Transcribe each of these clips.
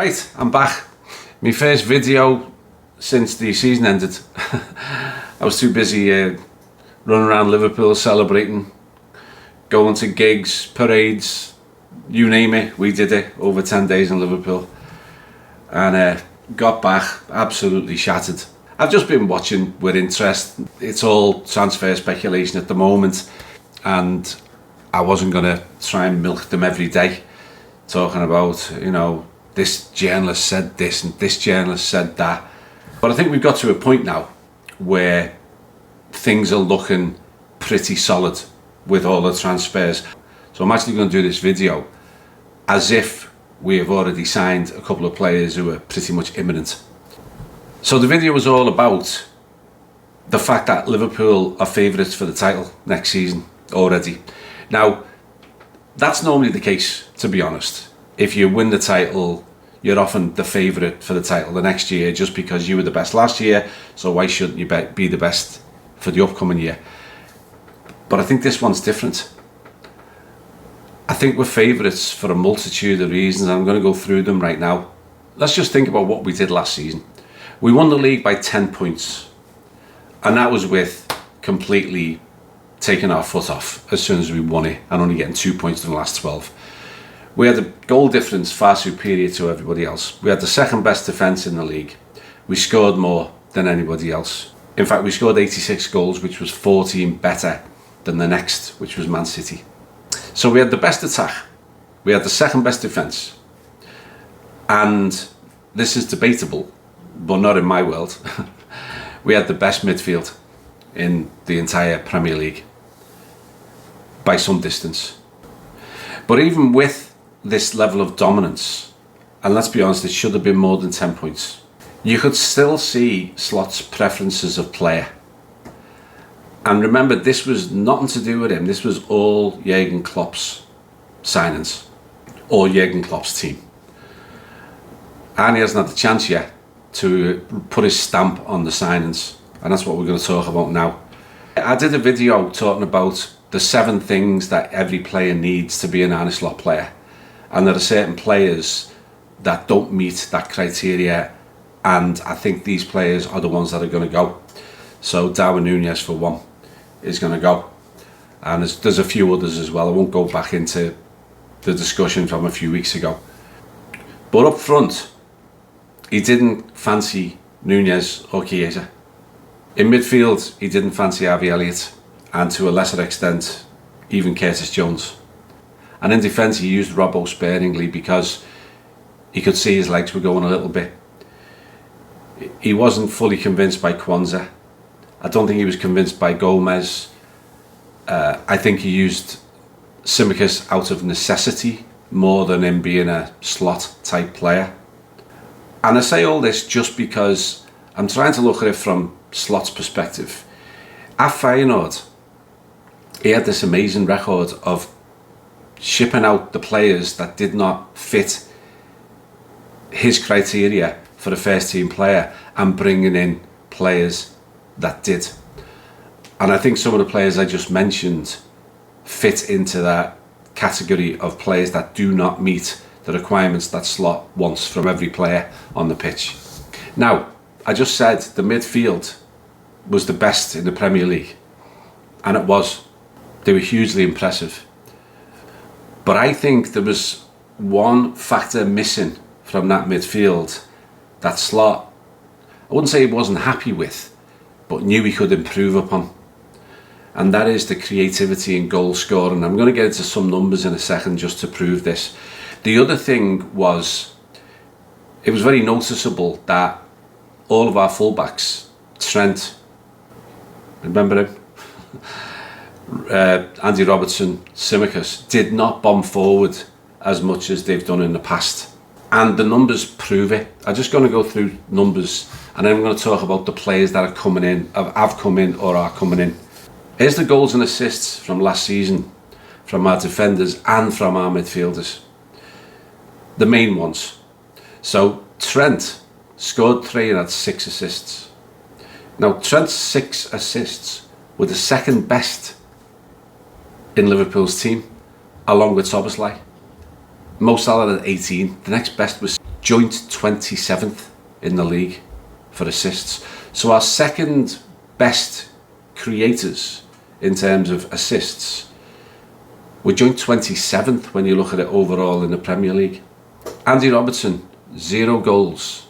Right, I'm back. My first video since the season ended. I was too busy running around Liverpool celebrating, going to gigs, parades, you name it. We did it over 10 days in Liverpool, and got back absolutely shattered. I've just been watching with interest. It's all transfer speculation at the moment, and I wasn't going to try and milk them every day, talking about, you know, this journalist said this and this journalist said that. But I think we've got to a point now where things are looking pretty solid with all the transfers. So I'm actually going to do this video as if we have already signed a couple of players who are pretty much imminent. So the video was all about the fact that Liverpool are favourites for the title next season already. Now, that's normally the case, to be honest. If you win the title, you're often the favourite for the title the next year just because you were the best last year, so why shouldn't you be the best for the upcoming year? But I think this one's different. I think we're favourites for a multitude of reasons. I'm going to go through them right now. Let's just think about what we did last season. We won the league by 10 points, and that was with completely taking our foot off as soon as we won it and only getting 2 points in the last 12. We had a goal difference far superior to everybody else. We had the second best defence in the league. We scored more than anybody else. In fact, we scored 86 goals, which was 14 better than the next, which was Man City. So we had the best attack. We had the second best defence. And this is debatable, but not in my world. We had the best midfield in the entire Premier League by some distance. But even with this level of dominance, and let's be honest, it should have been more than 10 points, you could still see Slot's preferences of player. And remember, this was nothing to do with him. This was all Jurgen Klopp's signings, or Jurgen Klopp's team. And he hasn't had the chance yet to put his stamp on the signings, and that's what we're going to talk about now. I did a video talking about the 7 things that every player needs to be an Arne Slot player. And there are certain players that don't meet that criteria, and I think these players are the ones that are going to go. So Darwin Núñez, for one, is going to go. And there's a few others as well. I won't go back into the discussion from a few weeks ago. But up front, he didn't fancy Núñez or Chiesa. In midfield, he didn't fancy Harvey Elliott, and to a lesser extent, even Curtis Jones. And in defence, he used Robbo sparingly because he could see his legs were going a little bit. He wasn't fully convinced by Kwanzaa. I don't think he was convinced by Gomez. I think he used Tsimikas out of necessity more than him being a Slot type player. And I say all this just because I'm trying to look at it from Slot's perspective. At Feyenoord, he had this amazing record of shipping out the players that did not fit his criteria for a first team player and bringing in players that did. And I think some of the players I just mentioned fit into that category of players that do not meet the requirements that Slot wants from every player on the pitch. Now, I just said the midfield was the best in the Premier League, and it was. They were hugely impressive. But I think there was one factor missing from that midfield that Slot, I wouldn't say he wasn't happy with, but knew he could improve upon. And that is the creativity in goal scoring. I'm going to get into some numbers in a second just to prove this. The other thing was, it was very noticeable that all of our fullbacks, Trent, remember him? Andy Robertson, Tsimikas, did not bomb forward as much as they've done in the past. And the numbers prove it. I'm just going to go through numbers, and then I'm going to talk about the players that are coming in, have come in or are coming in. Here's the goals and assists from last season, from our defenders and from our midfielders. The main ones. So Trent scored 3 and had 6 assists. Now Trent's 6 assists were the second best in Liverpool's team, along with Szoboszlai. Mo Salah had 18. The next best was joint 27th in the league for assists. So our second best creators in terms of assists were joint 27th when you look at it overall in the Premier League. Andy Robertson, 0 goals.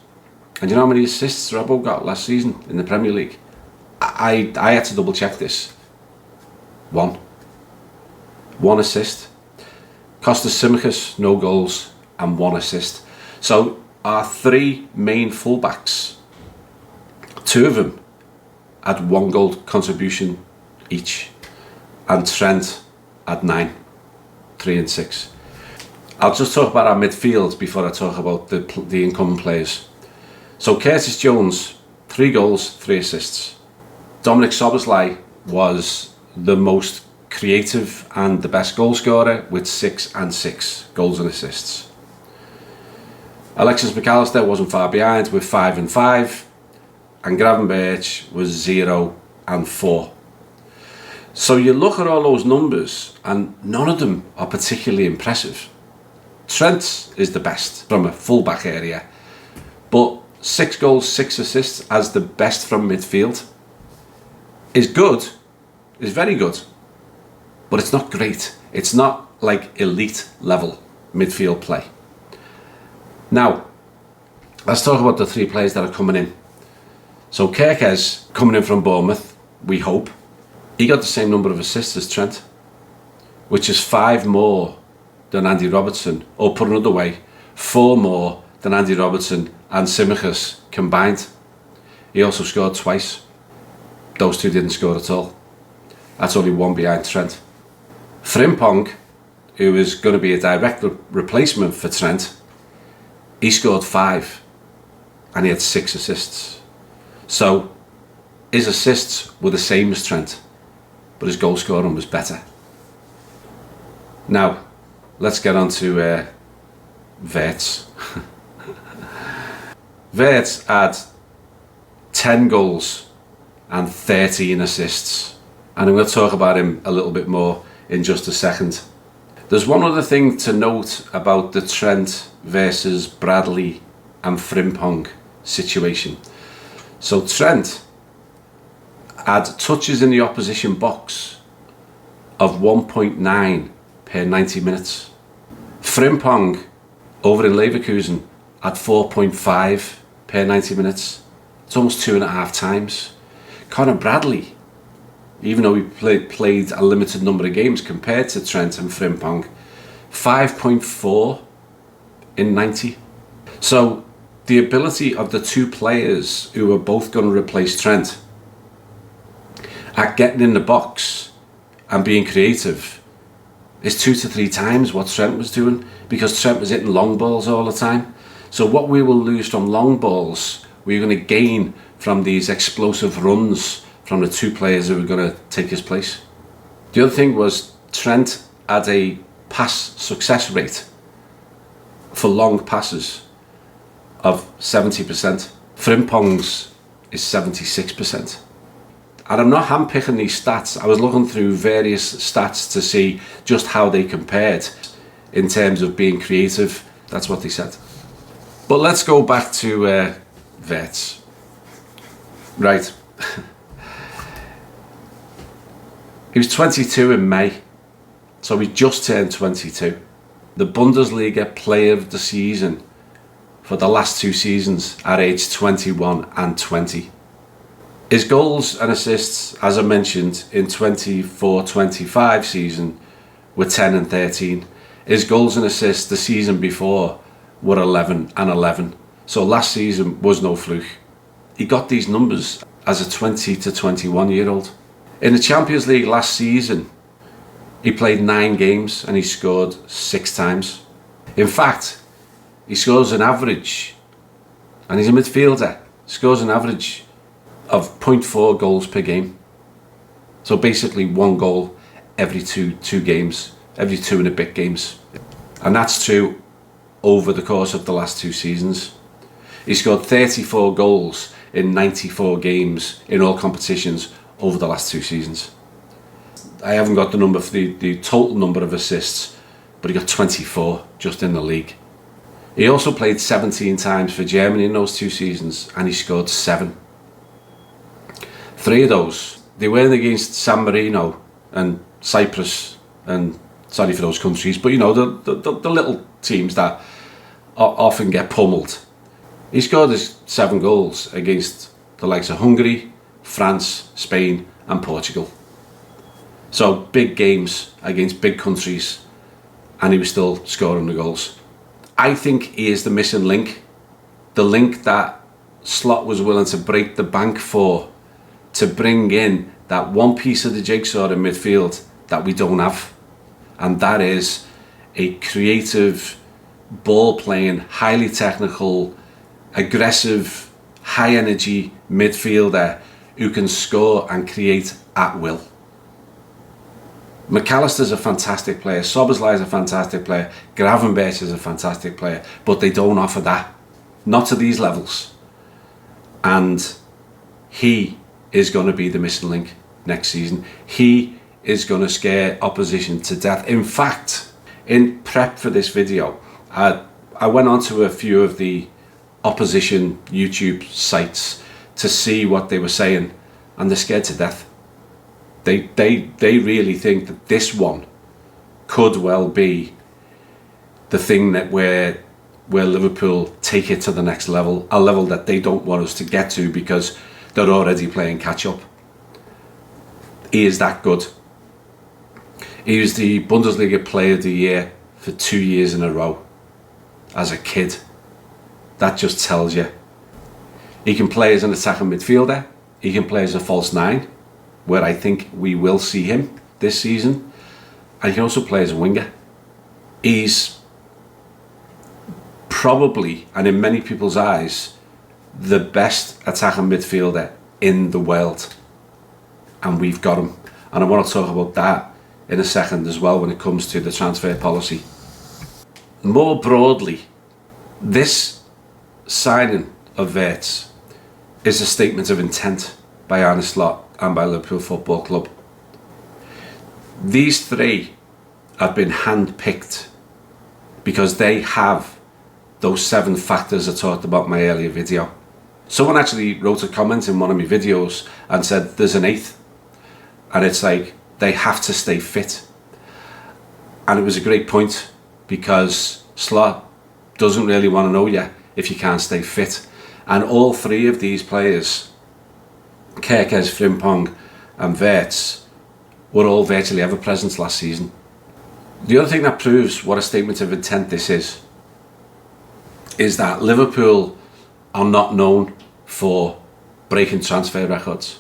And you know how many assists Robbo got last season in the Premier League? I had to double check this. 1 assist. Kostas Tsimikas, no goals and 1 assist. So our 3 main fullbacks, 2 of them had 1 goal contribution each, and Trent had 9, 3 and 6. I'll just talk about our midfield before I talk about the incoming players. So Curtis Jones, 3 goals, 3 assists. Dominic Szoboszlai was the most creative and the best goal scorer with 6 and 6 goals and assists. Alexis McAllister wasn't far behind with 5 and 5, and Gravenberch was 0 and 4. So you look at all those numbers and none of them are particularly impressive. Trent is the best from a full-back area, but 6 goals, 6 assists as the best from midfield is good, is very good, but it's not great. It's not like elite level midfield play. Now, let's talk about the 3 players that are coming in. So Kerkez coming in from Bournemouth, we hope. He got the same number of assists as Trent, which is 5 more than Andy Robertson, or put another way, 4 more than Andy Robertson and Tsimikas combined. He also scored twice. Those 2 didn't score at all. That's only 1 behind Trent. Frimpong, who is going to be a direct replacement for Trent, he scored 5 and he had 6 assists. So his assists were the same as Trent, but his goal scoring was better. Now, let's get on to Wirtz. Wirtz had 10 goals and 13 assists, and I'm going to talk about him a little bit more in just a second. There's one other thing to note about the Trent versus Bradley and Frimpong situation. So Trent had touches in the opposition box of 1.9 per 90 minutes. Frimpong over in Leverkusen had 4.5 per 90 minutes. It's almost 2.5 times. Conor Bradley, even though he played a limited number of games compared to Trent and Frimpong, 5.4 in 90. So the ability of the 2 players who are both going to replace Trent at getting in the box and being creative is 2 to 3 times what Trent was doing, because Trent was hitting long balls all the time. So what we will lose from long balls, we're going to gain from these explosive runs from the 2 players who are going to take his place. The other thing was Trent had a pass success rate for long passes of 70%. Frimpong's is 76%. And I'm not handpicking these stats. I was looking through various stats to see just how they compared in terms of being creative. That's what they said. But let's go back to Wirtz. Right. He was 22 in May, so he just turned 22. The Bundesliga Player of the Season for the last 2 seasons at age 21 and 20. His goals and assists, as I mentioned, in 24-25 season were 10 and 13. His goals and assists the season before were 11 and 11. So last season was no fluke. He got these numbers as a 20 to 21 year old. In the Champions League last season, he played 9 games and he scored 6 times. In fact, he scores an average, and he's a midfielder, scores an average of 0.4 goals per game. So basically 1 goal every two games, every 2 and a bit games. And that's true over the course of the last 2 seasons. He scored 34 goals in 94 games in all competitions over the last 2 seasons. I haven't got the number for the total number of assists, but he got 24 just in the league. He also played 17 times for Germany in those 2 seasons, and he scored 7. 3 of those, they weren't against San Marino and Cyprus, and sorry for those countries, but you know, the little teams that often get pummeled. He scored his 7 goals against the likes of Hungary, France, Spain and Portugal. So big games against big countries, and he was still scoring the goals. I think he is the missing link. The link that Slot was willing to break the bank for, to bring in that one piece of the jigsaw in midfield that we don't have. And that is a creative, ball-playing, highly technical, aggressive, high-energy midfielder who can score and create at will. McAllister's a fantastic player, Szoboszlai is a fantastic player, Gravenberch is a fantastic player, but they don't offer that. Not to these levels. And he is going to be the missing link next season. He is going to scare opposition to death. In fact, in prep for this video, I went onto a few of the opposition YouTube sites to see what they were saying, and they're scared to death. They really think that this one could well be the thing that where Liverpool take it to the next level, a level that they don't want us to get to because they're already playing catch up. He is that good. He was the Bundesliga Player of the Year for 2 years in a row as a kid. That just tells you. He can play as an attacking midfielder. He can play as a false 9, where I think we will see him this season. And he can also play as a winger. He's probably, and in many people's eyes, the best attacking midfielder in the world. And we've got him. And I want to talk about that in a second as well when it comes to the transfer policy. More broadly, this signing of Wirtz is a statement of intent by Arne Slot and by Liverpool Football Club. These 3 have been hand-picked because they have those 7 factors I talked about in my earlier video. Someone actually wrote a comment in one of my videos and said there's an 8th, and it's like they have to stay fit. And it was a great point, because Slot doesn't really want to know you if you can't stay fit. And all 3 of these players, Kerkez, Frimpong and Wirtz, were all virtually ever present last season. The other thing that proves what a statement of intent this is that Liverpool are not known for breaking transfer records.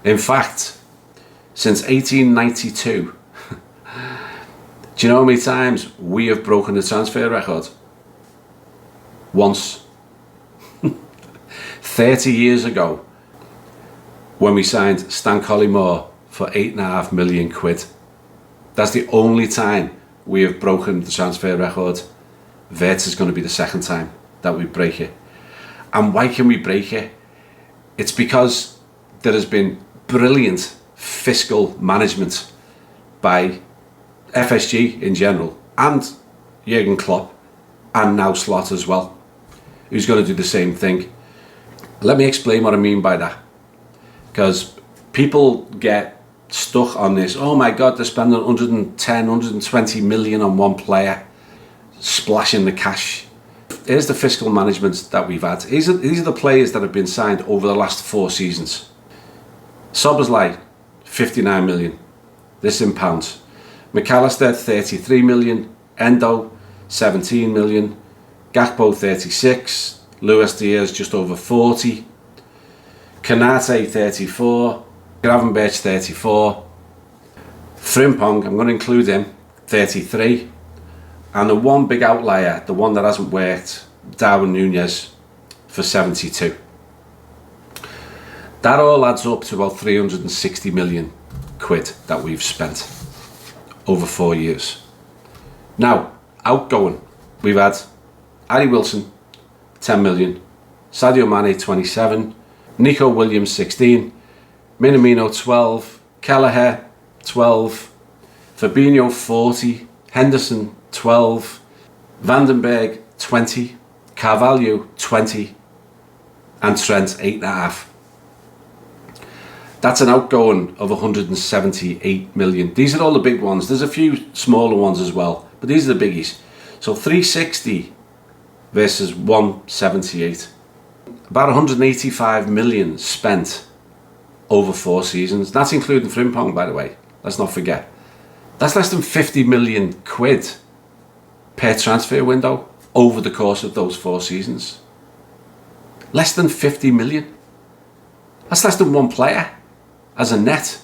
In fact, since 1892, do you know how many times we have broken the transfer record? Once. 30 years ago, when we signed Stan Collymore for £8.5 million. That's the only time we have broken the transfer record. Wirtz is going to be the second time that we break it. And why can we break it? It's because there has been brilliant fiscal management by FSG in general, and Jurgen Klopp, and now Slot as well, who's going to do the same thing. Let me explain what I mean by that, because people get stuck on this. Oh my God, they're spending 110, 120 million on one player, splashing the cash. Here's the fiscal management that we've had. These are the players that have been signed over the last 4 seasons. Szoboszlai, 59 million. This in pounds. McAllister, 33 million. Endo, 17 million. Gakpo, 36. Luis Diaz, just over 40. Kanate, 34. Gravenberch, 34. Frimpong, I'm going to include him, 33. And the one big outlier, the one that hasn't worked, Darwin Núñez, for 72. That all adds up to about 360 million quid that we've spent over 4 years. Now, outgoing, we've had Ali Wilson, 10 million, Sadio Mane, 27, Nico Williams, 16, Minamino, 12, Kelleher, 12, Fabinho, 40, Henderson, 12, Vandenberg, 20, Carvalho 20, and Trent 8.5. That's an outgoing of 178 million. These are all the big ones. There's a few smaller ones as well, but these are the biggies. So 360 versus 178. About 185 million spent over 4 seasons. That's including Frimpong, by the way. Let's not forget. That's less than 50 million quid per transfer window over the course of those 4 seasons. Less than 50 million. That's less than one player as a net.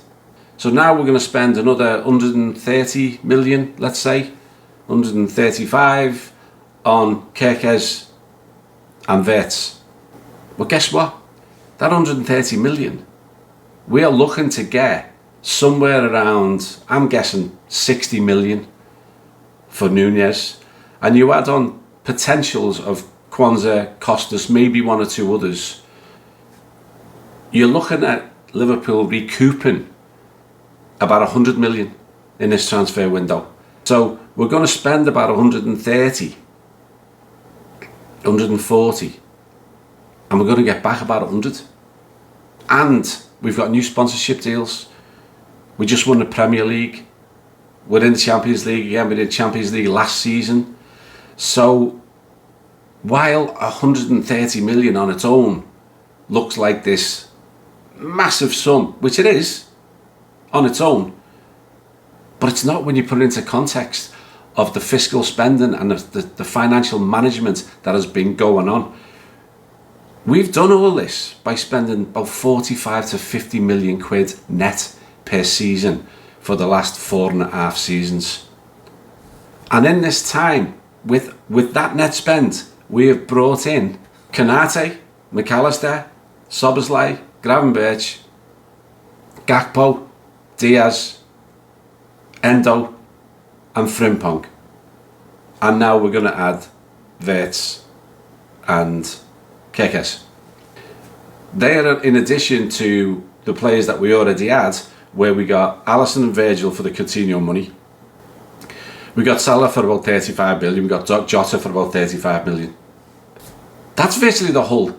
So now we're going to spend another 130 million, let's say, 135 on Kerkez and Wirtz. But guess what? That 130 million, we are looking to get somewhere around, I'm guessing, 60 million for Nunez. And you add on potentials of Kwanzaa, Costas, maybe one or two others. You're looking at Liverpool recouping about 100 million in this transfer window. So we're going to spend about 130, 140, and we're going to get back about 100. And we've got new sponsorship deals. We just won the Premier League. We're in the Champions League again. We did Champions League last season. So while 130 million on its own looks like this massive sum, which it is on its own, but it's not when you put it into context of the fiscal spending and the financial management that has been going on. We've done all this by spending about 45 to 50 million quid net per season for the last 4.5 seasons. And in this time, with that net spend, we have brought in Kanate, McAllister, Szoboszlai, Gravenberch, Gakpo, Diaz, Endo, and Frimpong. And now we're going to add Wirtz and Kerkez. They are in addition to the players that we already had, where we got Alisson and Virgil for the Coutinho money. We got Salah for about 35 million. We got Jota for about 35 million. That's virtually the whole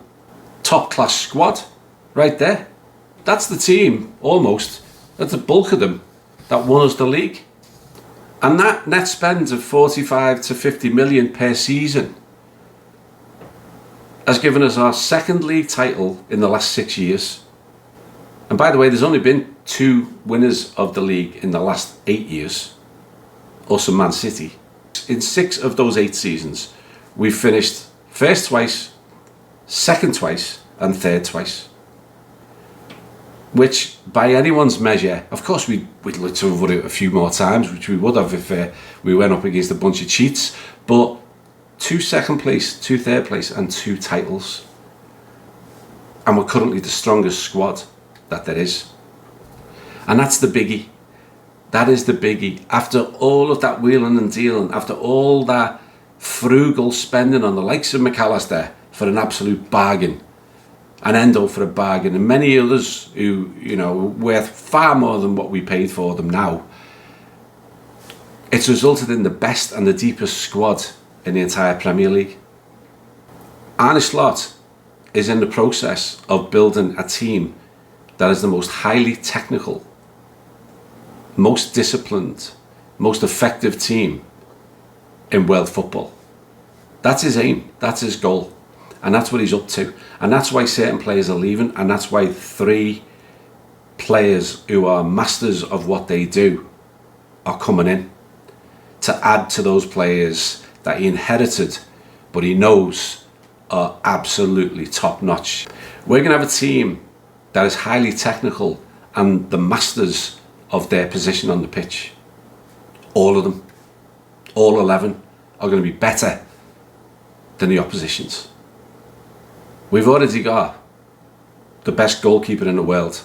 top class squad right there. That's the team, almost. That's the bulk of them that won us the league. And that net spend of 45 to 50 million per season has given us our second league title in the last 6 years. And by the way, there's only been 2 winners of the league in the last 8 years. Also Man City. In 6 of those 8 seasons, we finished first twice, second twice, and third twice. Which, by anyone's measure, of course we'd like to have won it a few more times, which we would have if we went up against a bunch of cheats. But 2 second place, 2 third place, and 2 titles. And we're currently the strongest squad that there is. And that's the biggie. That is the biggie. After all of that wheeling and dealing, after all that frugal spending on the likes of McAllister for an absolute bargain, and Endo for a bargain, and many others who, worth far more than what we paid for them now, it's resulted in the best and the deepest squad in the entire Premier League. Arne Slot is in the process of building a team that is the most highly technical, most disciplined, most effective team in world football. That's his aim, that's his goal, and that's what he's up to. And that's why certain players are leaving, and that's why 3 players who are masters of what they do are coming in to add to those players that he inherited, but he knows are absolutely top notch. We're going to have a team that is highly technical and the masters of their position on the pitch. All of them, all 11, are going to be better than the oppositions. We've already got the best goalkeeper in the world,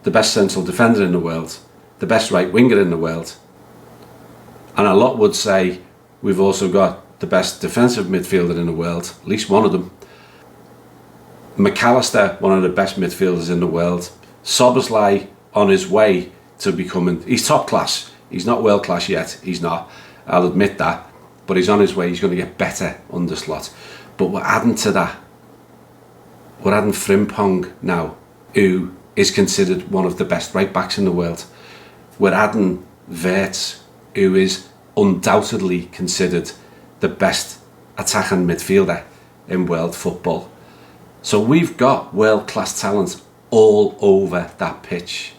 the best central defender in the world, the best right winger in the world. And a lot would say we've also got the best defensive midfielder in the world, at least one of them. McAllister, one of the best midfielders in the world. Szoboszlai on his way to becoming, he's top class. He's not world class yet, he's not, I'll admit that. but he's on his way. He's going to get better under Slot. But we're adding to that. We're adding Frimpong now, who is considered one of the best right backs in the world. We're adding Wirtz, who is undoubtedly considered the best attacking midfielder in world football. So we've got world-class talent all over that pitch.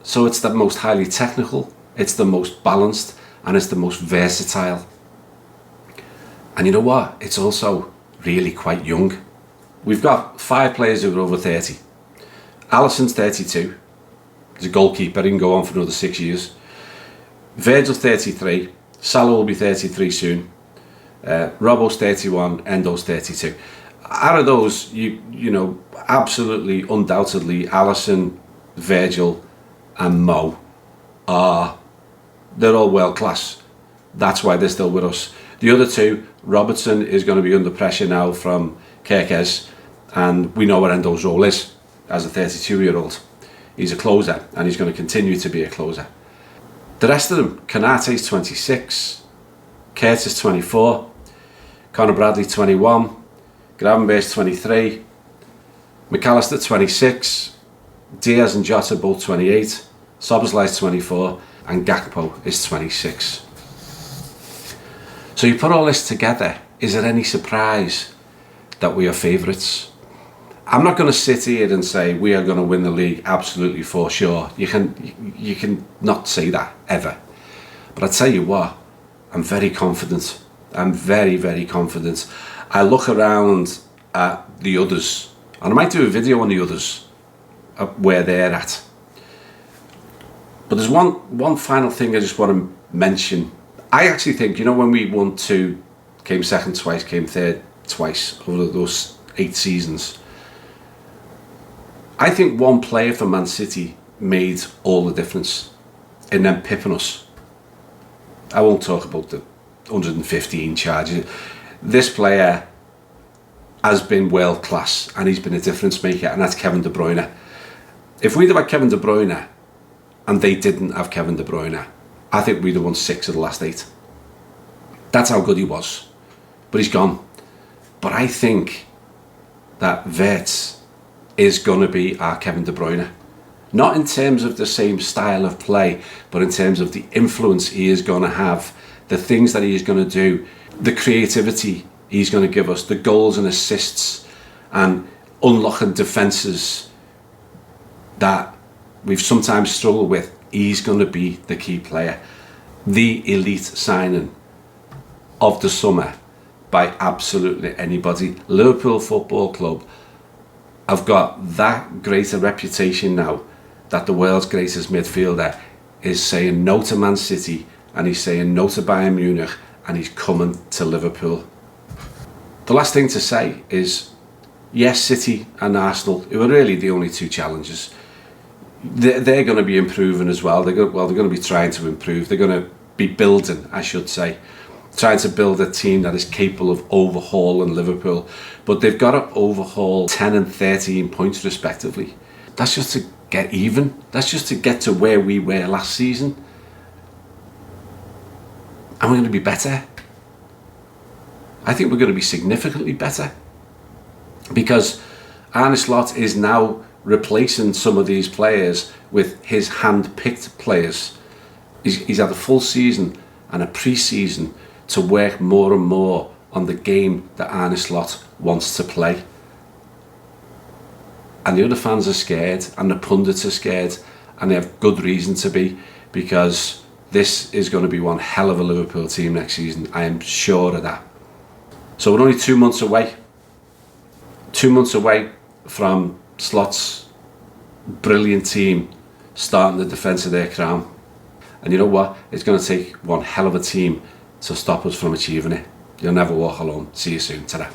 So it's the most highly technical, it's the most balanced, and it's the most versatile. And you know what? It's also really quite young. We've got 5 players who are over 30. Alisson's 32. He's a goalkeeper, he can go on for another 6 years. Virgil's 33. Salah will be 33 soon. Robbo's 31, Endo's 32. Out of those, you know, absolutely, undoubtedly, Alisson, Virgil and Mo they're all world class. That's why they're still with us. The other 2, Robertson is going to be under pressure now from Kerkez, and we know what Endo's role is as a 32-year-old. He's a closer, and he's going to continue to be a closer. The rest of them, Konate's 26, Curtis 24, Conor Bradley 21, Gravenberch's 23, McAllister 26, Diaz and Jota both 28, Szoboszlai's 24, and Gakpo is 26. So you put all this together, is there any surprise that we are favourites? I'm not going to sit here and say we are going to win the league absolutely for sure. You can not say that ever. But I tell you what, I'm very confident. I'm very, very confident. I look around at the others, and I might do a video on the others, where they're at. But there's one final thing I just want to mention. I actually think, you know, when we won 2, came second twice, came third twice over those 8 seasons, I think one player for Man City made all the difference in them pipping us. I won't talk about the 115 charges. This player has been world class, and he's been a difference maker, and that's Kevin De Bruyne. If we'd have had Kevin De Bruyne and they didn't have Kevin De Bruyne, I think we'd have won 6 of the last 8. That's how good he was. But he's gone. But I think that Wirtz is going to be our Kevin De Bruyne. Not in terms of the same style of play, but in terms of the influence he is going to have, the things that he is going to do, the creativity he's going to give us, the goals and assists, and unlocking defences that we've sometimes struggled with. He's going to be the key player. The elite signing of the summer by absolutely anybody. Liverpool Football Club have got that great a reputation now that the world's greatest midfielder is saying no to Man City, and he's saying no to Bayern Munich, and he's coming to Liverpool. The last thing to say is, yes, City and Arsenal, who are really the only 2 challengers, they're going to be improving as well. They're going to be trying to improve. They're going to be building, I should say, trying to build a team that is capable of overhauling Liverpool. But they've got to overhaul 10 and 13 points respectively. That's just to get even. That's just to get to where we were last season. And we're going to be better. I think we're going to be significantly better, because Arne Slot is now replacing some of these players with his hand-picked players. He's had a full season and a pre-season to work more and more on the game that Arne Slot wants to play. And the other fans are scared, and the pundits are scared, and they have good reason to be, because this is going to be one hell of a Liverpool team next season. I am sure of that. So we're only 2 months away. 2 months away from Slot's brilliant team starting the defence of their crown. And you know what? It's going to take one hell of a team to stop us from achieving it. You'll never walk alone. See you soon. Ta-ra.